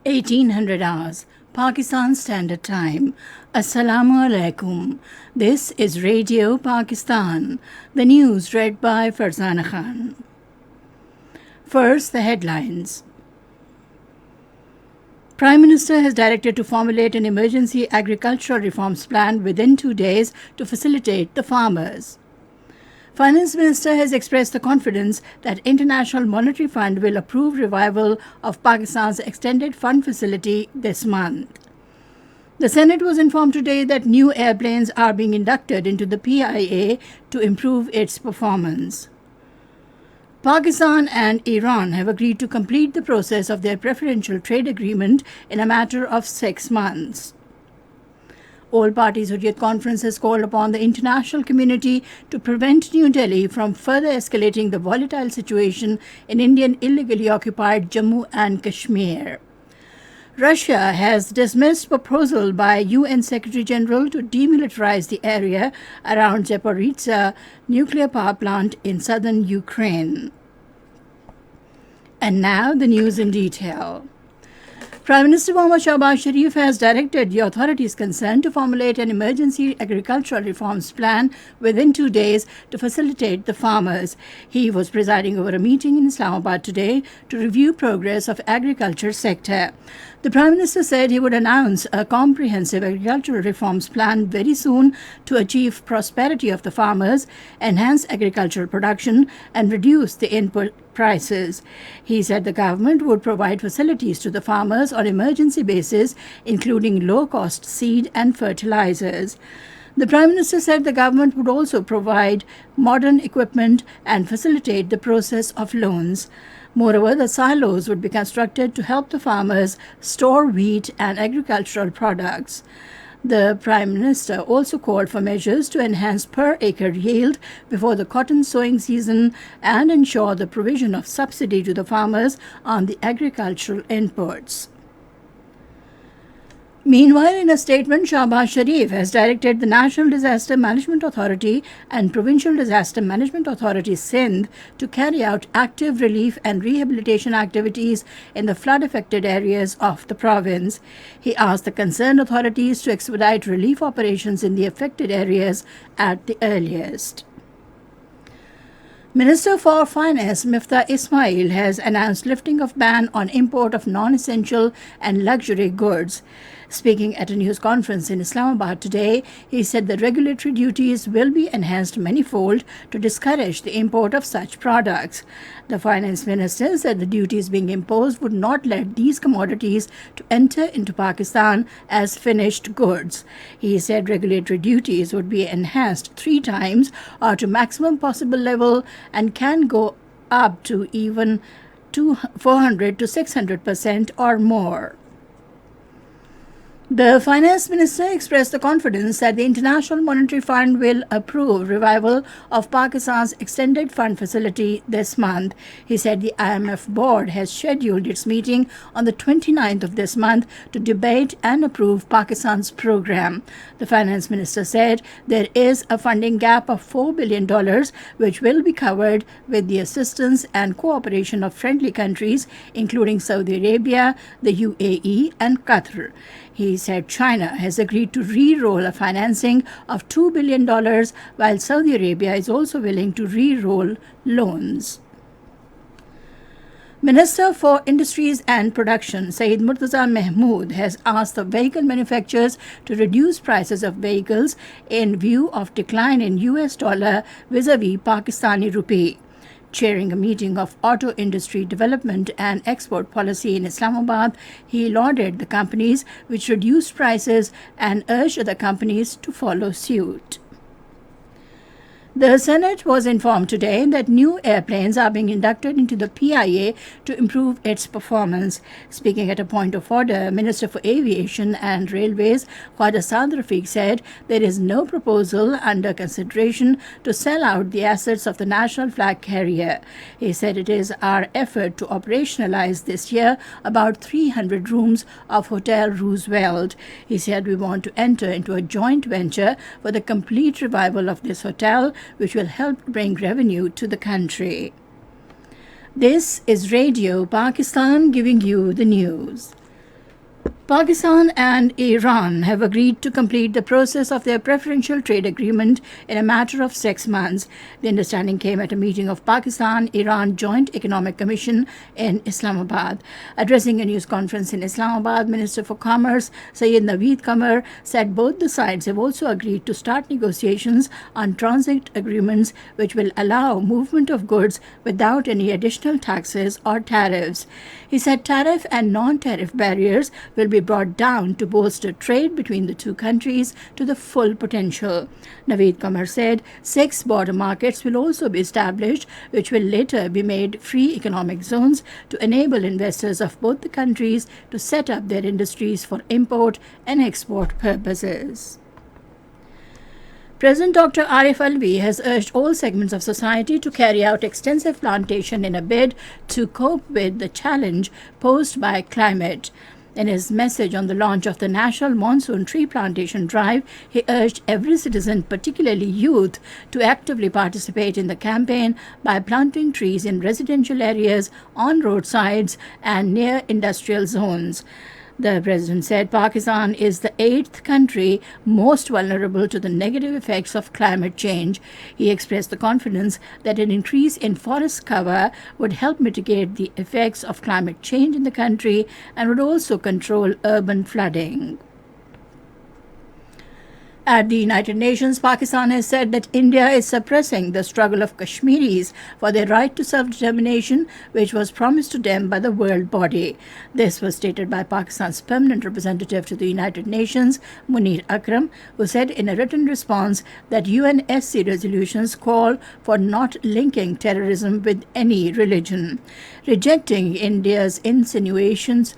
1800 hours, Pakistan Standard Time. Assalamu alaikum. This is Radio Pakistan. The news read by Farzana Khan. First, the headlines. Prime Minister has directed to formulate an emergency agricultural reforms plan within 2 days to facilitate the farmers. Finance Minister has expressed the confidence that International Monetary Fund will approve revival of Pakistan's extended fund facility this month. The Senate was informed today that new airplanes are being inducted into the PIA to improve its performance. Pakistan and Iran have agreed to complete the process of their preferential trade agreement in a matter of 6 months. All parties Hurriyat Conference has called upon the international community to prevent New Delhi from further escalating the volatile situation in Indian illegally occupied Jammu and Kashmir. Russia has dismissed proposal by UN Secretary General to demilitarize the area around Zaporizhzhia nuclear power plant in southern Ukraine. And now the news in detail. Prime Minister Mohammad Shahbaz Sharif has directed the authorities concerned to formulate an emergency agricultural reforms plan within 2 days to facilitate the farmers. He was presiding over a meeting in Islamabad today to review progress of agriculture sector. The Prime Minister said he would announce a comprehensive agricultural reforms plan very soon to achieve prosperity of the farmers, enhance agricultural production, and reduce the input prices. He said the government would provide facilities to the farmers on emergency basis, including low-cost seed and fertilizers. The Prime Minister said the government would also provide modern equipment and facilitate the process of loans. Moreover, the silos would be constructed to help the farmers store wheat and agricultural products. The Prime Minister also called for measures to enhance per-acre yield before the cotton sowing season and ensure the provision of subsidy to the farmers on the agricultural inputs. Meanwhile, in a statement, Shahbaz Sharif has directed the National Disaster Management Authority and Provincial Disaster Management Authority Sindh to carry out active relief and rehabilitation activities in the flood-affected areas of the province. He asked the concerned authorities to expedite relief operations in the affected areas at the earliest. Minister for Finance Miftah Ismail has announced lifting of ban on import of non-essential and luxury goods. Speaking at a news conference in Islamabad today, he said the regulatory duties will be enhanced manifold to discourage the import of such products. The Finance Minister said the duties being imposed would not let these commodities to enter into Pakistan as finished goods. He said regulatory duties would be enhanced 3 times or to maximum possible level and can go up to even 400 to 600% or more. The Finance Minister expressed the confidence that the International Monetary Fund will approve revival of Pakistan's extended fund facility this month. He said the IMF board has scheduled its meeting on the 29th of this month to debate and approve Pakistan's program. The Finance Minister said there is a funding gap of $4 billion which will be covered with the assistance and cooperation of friendly countries including Saudi Arabia, the UAE and Qatar. He said China has agreed to re-roll a financing of $2 billion, while Saudi Arabia is also willing to re-roll loans. Minister for Industries and Production, Saeed Murtaza Mahmood, has asked the vehicle manufacturers to reduce prices of vehicles in view of decline in US dollar vis-a-vis Pakistani rupee. Chairing a meeting of auto industry development and export policy in Islamabad, he lauded the companies which reduced prices and urged other companies to follow suit. The Senate was informed today that new airplanes are being inducted into the PIA to improve its performance. Speaking at a point of order, Minister for Aviation and Railways, Khwaja Saad Rafiq, said there is no proposal under consideration to sell out the assets of the national flag carrier. He said it is our effort to operationalize this year about 300 rooms of Hotel Roosevelt. He said we want to enter into a joint venture for the complete revival of this hotel, which will help bring revenue to the country. This is Radio Pakistan giving you the news. Pakistan and Iran have agreed to complete the process of their preferential trade agreement in a matter of 6 months. The understanding came at a meeting of Pakistan-Iran Joint Economic Commission in Islamabad. Addressing a news conference in Islamabad, Minister for Commerce Syed Naveed Qamar said both the sides have also agreed to start negotiations on transit agreements which will allow movement of goods without any additional taxes or tariffs. He said tariff and non-tariff barriers will be brought down to bolster trade between the two countries to the full potential. Naveed Qamar said 6 border markets will also be established, which will later be made free economic zones to enable investors of both the countries to set up their industries for import and export purposes. President Dr. Arif Alvi has urged all segments of society to carry out extensive plantation in a bid to cope with the challenge posed by climate. In his message on the launch of the National Monsoon Tree Plantation Drive, he urged every citizen, particularly youth, to actively participate in the campaign by planting trees in residential areas, on roadsides, and near industrial zones. The president said Pakistan is the 8th country most vulnerable to the negative effects of climate change. He expressed the confidence that an increase in forest cover would help mitigate the effects of climate change in the country and would also control urban flooding. At the United Nations, Pakistan has said that India is suppressing the struggle of Kashmiris for their right to self-determination, which was promised to them by the world body. This was stated by Pakistan's permanent representative to the United Nations, Munir Akram, who said in a written response that UNSC resolutions call for not linking terrorism with any religion. Rejecting India's insinuations,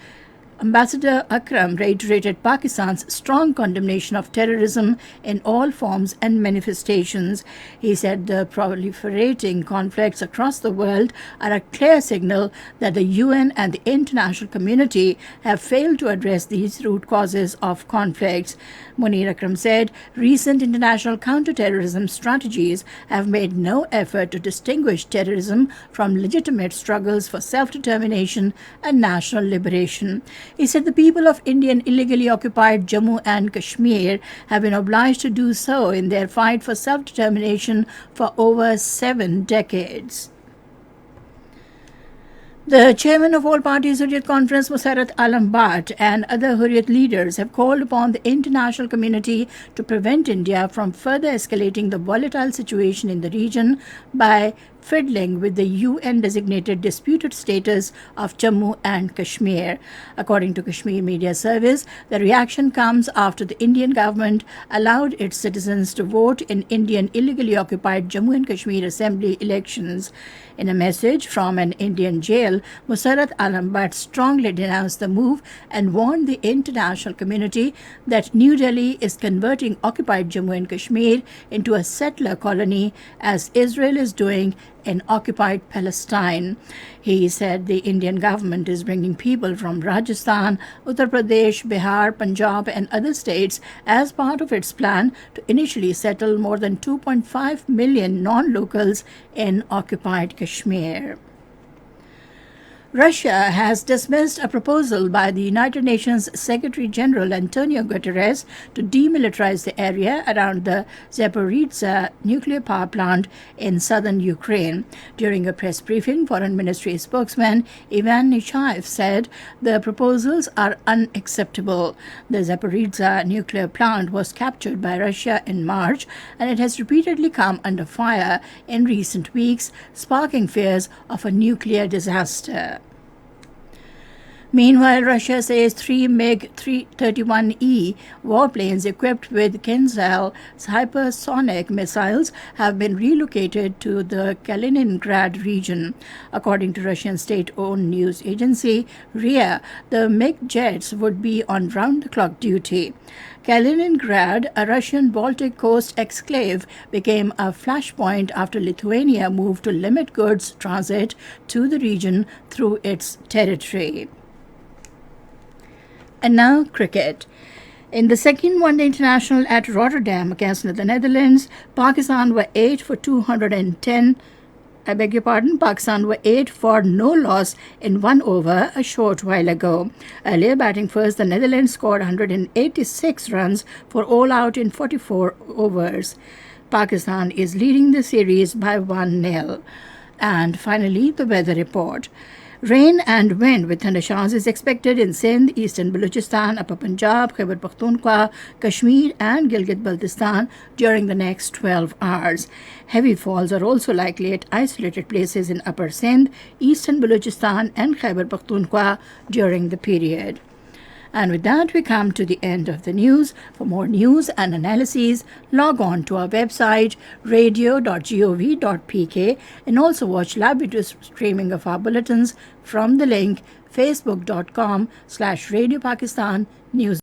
Ambassador Akram reiterated Pakistan's strong condemnation of terrorism in all forms and manifestations. He said the proliferating conflicts across the world are a clear signal that the UN and the international community have failed to address these root causes of conflicts. Munir Akram said recent international counterterrorism strategies have made no effort to distinguish terrorism from legitimate struggles for self-determination and national liberation. He said the people of Indian illegally occupied Jammu and Kashmir have been obliged to do so in their fight for self-determination for over 7 decades. The chairman of All Parties Hurriyat Conference, Musarrat Alam Bhatt, and other Hurriyat leaders have called upon the international community to prevent India from further escalating the volatile situation in the region by fiddling with the UN-designated disputed status of Jammu and Kashmir. According to Kashmir Media Service, the reaction comes after the Indian government allowed its citizens to vote in Indian illegally occupied Jammu and Kashmir Assembly elections. In a message from an Indian jail, Musarrat Alam Bhatt strongly denounced the move and warned the international community that New Delhi is converting occupied Jammu and Kashmir into a settler colony, as Israel is doing in occupied Palestine. He said the Indian government is bringing people from Rajasthan, Uttar Pradesh, Bihar, Punjab and other states as part of its plan to initially settle more than 2.5 million non-locals in occupied Kashmir. Russia has dismissed a proposal by the United Nations Secretary General Antonio Guterres to demilitarize the area around the Zaporizhzhia nuclear power plant in southern Ukraine. During a press briefing, Foreign Ministry spokesman Ivan Nishayev said the proposals are unacceptable. The Zaporizhzhia nuclear plant was captured by Russia in March, and it has repeatedly come under fire in recent weeks, sparking fears of a nuclear disaster. Meanwhile, Russia says 3 MiG-31E warplanes equipped with Kinzhal hypersonic missiles have been relocated to the Kaliningrad region. According to Russian state-owned news agency RIA, the MiG jets would be on round-the-clock duty. Kaliningrad, a Russian Baltic coast exclave, became a flashpoint after Lithuania moved to limit goods transit to the region through its territory. And now, cricket. In the second one-day international at Rotterdam against the Netherlands, Pakistan were 8 for 210 Pakistan were 8 for no loss in 1 over a short while ago. Earlier, batting first, the Netherlands scored 186 runs for all out in 44 overs. Pakistan is leading the series by 1-0. And finally, the weather report. Rain and wind with thunder showers is expected in Sindh, eastern Balochistan, Upper Punjab, Khyber Pakhtunkhwa, Kashmir and Gilgit-Baltistan during the next 12 hours. Heavy falls are also likely at isolated places in Upper Sindh, eastern Balochistan and Khyber Pakhtunkhwa during the period. And with that, we come to the end of the news. For more news and analyses, log on to our website, radio.gov.pk, and also watch live video streaming of our bulletins from the link facebook.com/Radio Pakistan News.